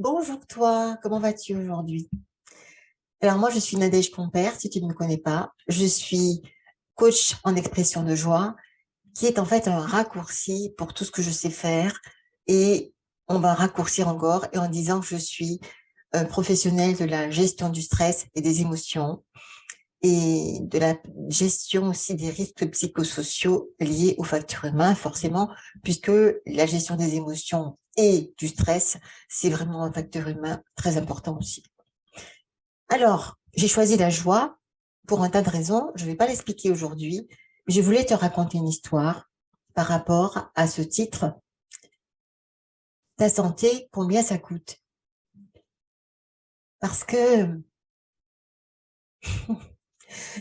Bonjour toi, comment vas-tu aujourd'hui? Alors moi je suis Nadège Pompère, si tu ne me connais pas. Je suis coach en expression de joie, qui est en fait un raccourci pour tout ce que je sais faire. Et on va raccourcir encore et en disant que je suis professionnelle de la gestion du stress et des émotions et de la gestion aussi des risques psychosociaux liés aux facteurs humains, forcément, puisque la gestion des émotions et du stress, c'est vraiment un facteur humain très important aussi. Alors, j'ai choisi la joie pour un tas de raisons. Je ne vais pas l'expliquer aujourd'hui, mais je voulais te raconter une histoire par rapport à ce titre. Ta santé, combien ça coûte? Parce que,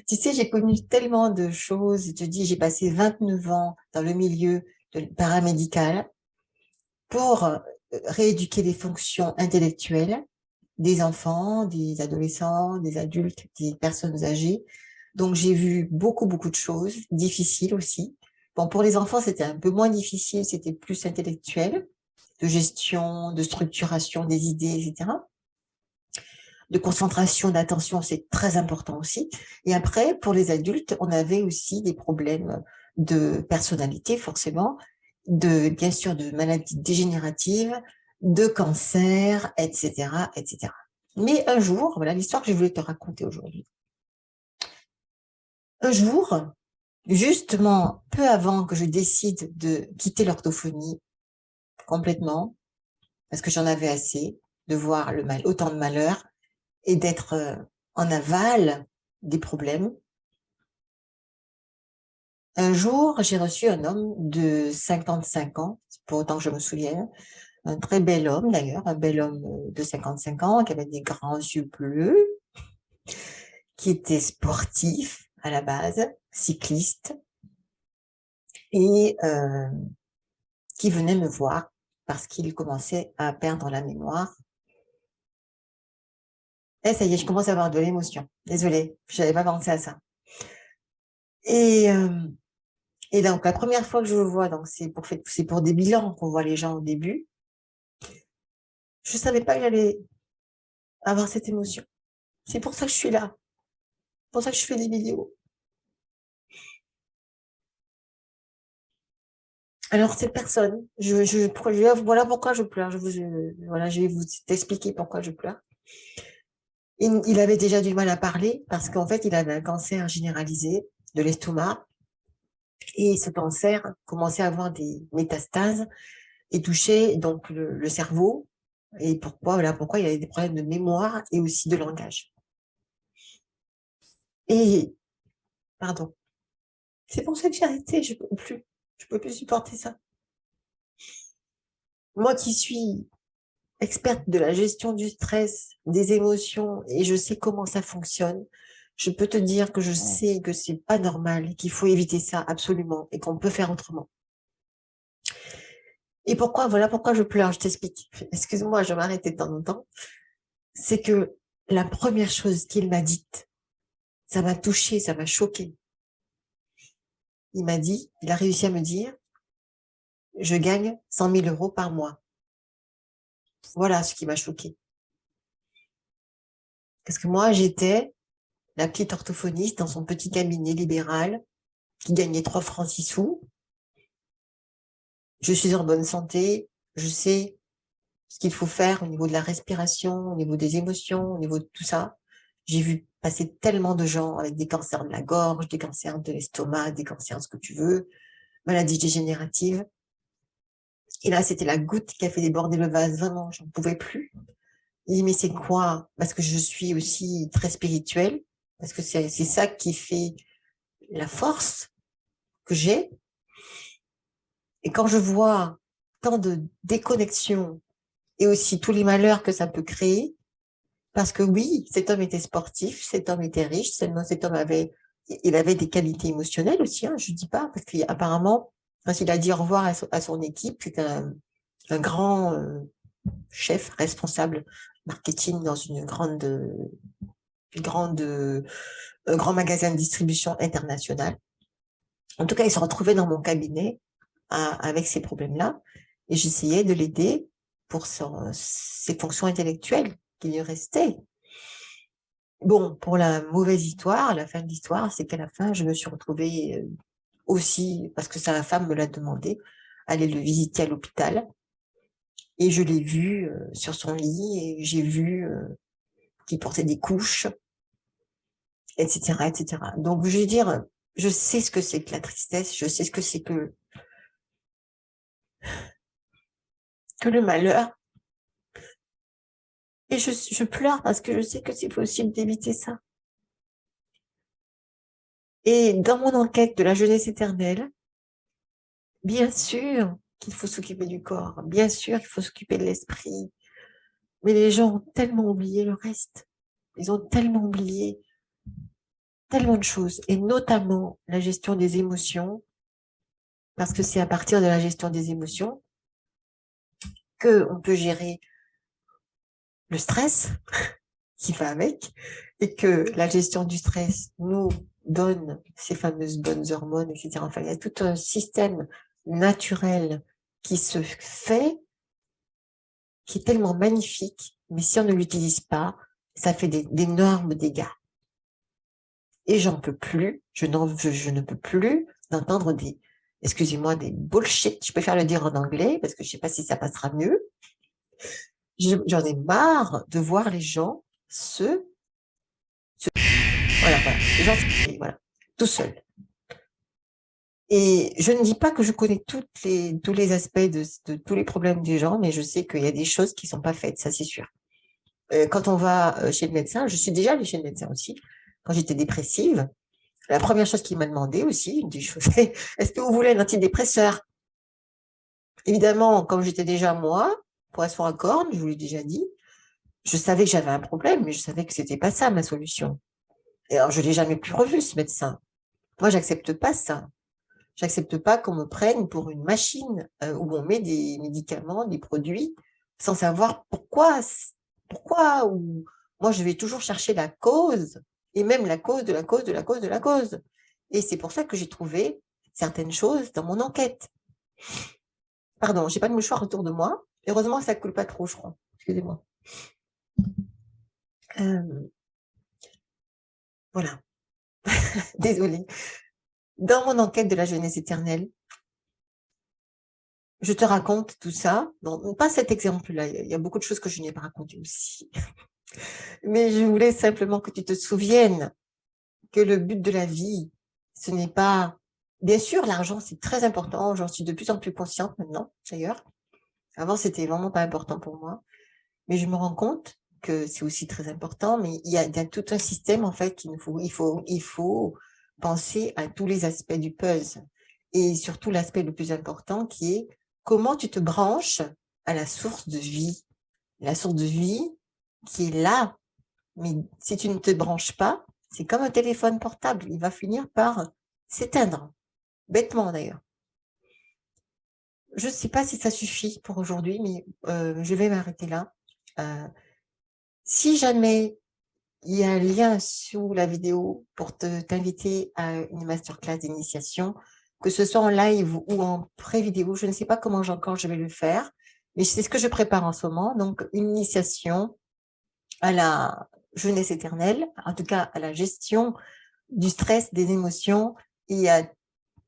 tu sais, j'ai connu tellement de choses. Je te dis, j'ai passé 29 ans dans le milieu paramédical pour rééduquer les fonctions intellectuelles des enfants, des adolescents, des adultes, des personnes âgées. Donc, j'ai vu beaucoup, beaucoup de choses, difficiles aussi. Bon, pour les enfants, c'était un peu moins difficile, c'était plus intellectuel, de gestion, de structuration des idées, etc. De concentration, d'attention, c'est très important aussi. Et après, pour les adultes, on avait aussi des problèmes de personnalité, forcément, bien sûr, de maladies dégénératives, de cancer, etc., etc. Mais un jour, voilà l'histoire que je voulais te raconter aujourd'hui. Un jour, justement, peu avant que je décide de quitter l'orthophonie complètement, parce que j'en avais assez de voir autant de malheurs et d'être en aval des problèmes. Un jour, j'ai reçu un homme de 55 ans, pour autant que je me souvienne, un très bel homme d'ailleurs, un bel homme de 55 ans qui avait des grands yeux bleus, qui était sportif à la base, cycliste, et qui venait me voir parce qu'il commençait à perdre la mémoire. Et ça y est, je commence à avoir de l'émotion. Désolée, je n'avais pas pensé à ça. Et, euh, et donc, la première fois que je le vois, donc c'est pour des bilans qu'on voit les gens au début, je savais pas que j'allais avoir cette émotion. C'est pour ça que je suis là. C'est pour ça que je fais des vidéos. Alors, cette personne, voilà pourquoi je pleure. Voilà, je vais vous expliquer pourquoi je pleure. Il avait déjà du mal à parler parce qu'en fait, il avait un cancer généralisé de l'estomac et ce cancer commençait à avoir des métastases et touchait donc le cerveau. Et pourquoi il avait des problèmes de mémoire et aussi de langage. Et, pardon, c'est pour ça que j'ai arrêté, je peux plus supporter ça. Moi qui suis experte de la gestion du stress, des émotions, et je sais comment ça fonctionne, je peux te dire que je sais que c'est pas normal, qu'il faut éviter ça absolument et qu'on peut faire autrement. Et voilà pourquoi je pleure, je t'explique. Excuse-moi, je vais m'arrêter de temps en temps. C'est que la première chose qu'il m'a dite, ça m'a touchée, ça m'a choquée. Il a réussi à me dire, je gagne 100 000 euros par mois. Voilà ce qui m'a choquée. Parce que moi, j'étais la petite orthophoniste dans son petit cabinet libéral qui gagnait 3 francs 6 sous. Je suis en bonne santé, je sais ce qu'il faut faire au niveau de la respiration, au niveau des émotions, au niveau de tout ça. J'ai vu passer tellement de gens avec des cancers de la gorge, des cancers de l'estomac, des cancers, ce que tu veux, maladies dégénératives. Et là, c'était la goutte qui a fait déborder le vase. Vraiment, j'en pouvais plus. Il dit, mais c'est quoi? Parce que je suis aussi très spirituelle, parce que c'est ça qui fait la force que j'ai. Et quand je vois tant de déconnexion et aussi tous les malheurs que ça peut créer, parce que oui, cet homme était sportif, cet homme était riche, cet homme il avait des qualités émotionnelles aussi, hein, je dis pas, parce qu'apparemment, quand il a dit au revoir à son équipe, c'était un grand chef responsable marketing dans un grand magasin de distribution internationale. En tout cas, il se retrouvait dans mon cabinet avec ces problèmes-là et j'essayais de l'aider pour ses fonctions intellectuelles qui lui restaient. Bon, pour la mauvaise histoire, la fin de l'histoire, c'est qu'à la fin, je me suis retrouvée aussi, parce que sa femme me l'a demandé, aller le visiter à l'hôpital. Et je l'ai vu sur son lit et j'ai vu qu'il portait des couches, etc., etc. Donc, je veux dire, je sais ce que c'est que la tristesse, je sais ce que c'est que le malheur. Et je pleure parce que je sais que c'est possible d'éviter ça. Et dans mon enquête de la jeunesse éternelle, bien sûr qu'il faut s'occuper du corps, bien sûr qu'il faut s'occuper de l'esprit, mais les gens ont tellement oublié le reste. Ils ont tellement oublié tellement de choses, et notamment la gestion des émotions, parce que c'est à partir de la gestion des émotions qu'on peut gérer le stress qui va avec, et que la gestion du stress nous donne ces fameuses bonnes hormones, etc. Enfin, il y a tout un système naturel qui se fait, qui est tellement magnifique, mais si on ne l'utilise pas, ça fait d'énormes dégâts. Et j'en peux plus, je ne peux plus d'entendre excusez-moi, des bullshit, je préfère le dire en anglais, parce que je sais pas si ça passera mieux. J'en ai marre de voir les gens voilà, les gens, voilà, tout seuls. Et je ne dis pas que je connais tous les aspects de tous les problèmes des gens, mais je sais qu'il y a des choses qui sont pas faites, ça c'est sûr. Quand on va chez le médecin, je suis déjà allée chez le médecin aussi, quand j'étais dépressive, la première chose qu'il m'a demandé aussi, une des choses, c'est est-ce que vous voulez un antidépresseur? Évidemment, comme j'étais déjà moi, poisson à cornes, je vous l'ai déjà dit, je savais que j'avais un problème, mais je savais que c'était pas ça ma solution. Et alors, je l'ai jamais plus revu, ce médecin. Moi, j'accepte pas ça. J'accepte pas qu'on me prenne pour une machine où on met des médicaments, des produits, sans savoir pourquoi, ou moi, je vais toujours chercher la cause, et même la cause de la cause de la cause de la cause. Et c'est pour ça que j'ai trouvé certaines choses dans mon enquête. Pardon, j'ai pas de mouchoir autour de moi. Heureusement, ça coule pas trop, je crois. Excusez-moi. Voilà. Désolée. Dans mon enquête de la jeunesse éternelle, je te raconte tout ça. Non, pas cet exemple-là. Il y a beaucoup de choses que je n'ai pas racontées aussi. Mais je voulais simplement que tu te souviennes que le but de la vie, ce n'est pas... Bien sûr, l'argent, c'est très important. J'en suis de plus en plus consciente maintenant, d'ailleurs. Avant, c'était vraiment pas important pour moi. Mais je me rends compte que c'est aussi très important. Mais il y a tout un système, en fait, il faut penser à tous les aspects du puzzle. Et surtout, l'aspect le plus important qui est comment tu te branches à la source de vie. La source de vie qui est là. Mais si tu ne te branches pas, c'est comme un téléphone portable. Il va finir par s'éteindre. Bêtement, d'ailleurs. Je ne sais pas si ça suffit pour aujourd'hui, mais je vais m'arrêter là. Si jamais il y a un lien sous la vidéo pour t'inviter à une masterclass d'initiation, que ce soit en live ou en pré-vidéo, je ne sais pas comment encore je vais le faire, mais c'est ce que je prépare en ce moment. Donc, une initiation à la jeunesse éternelle, en tout cas à la gestion du stress, des émotions et à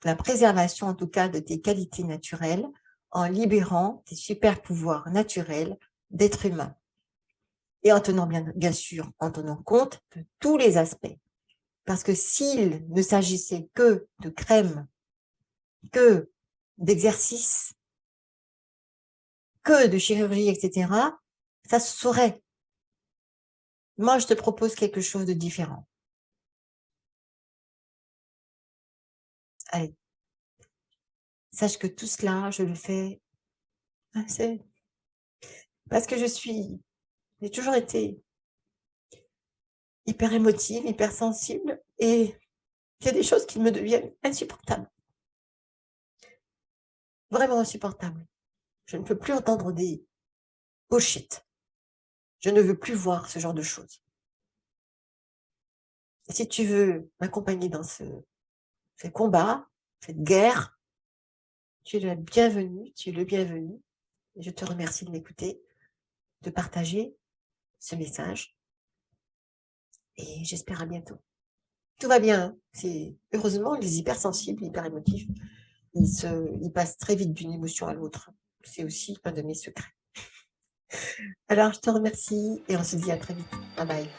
la préservation, en tout cas, de tes qualités naturelles en libérant tes super pouvoirs naturels d'être humain. Et en tenant bien sûr, en tenant compte de tous les aspects. Parce que s'il ne s'agissait que de crème, que d'exercice, que de chirurgie, etc., ça se saurait. Moi, je te propose quelque chose de différent. Allez, sache que tout cela, je le fais parce que j'ai toujours été hyper émotive, hyper sensible, et il y a des choses qui me deviennent insupportables. Vraiment insupportables. Je ne peux plus entendre des bullshit. Je ne veux plus voir ce genre de choses. Et si tu veux m'accompagner dans ce combat, cette guerre, tu es le bienvenu, Je te remercie de m'écouter, de partager ce message et j'espère à bientôt. Tout va bien, hein. Heureusement, les hypersensibles, hyper émotifs, ils passent très vite d'une émotion à l'autre. C'est aussi un de mes secrets. Alors, je te remercie et on se dit à très vite. Bye bye.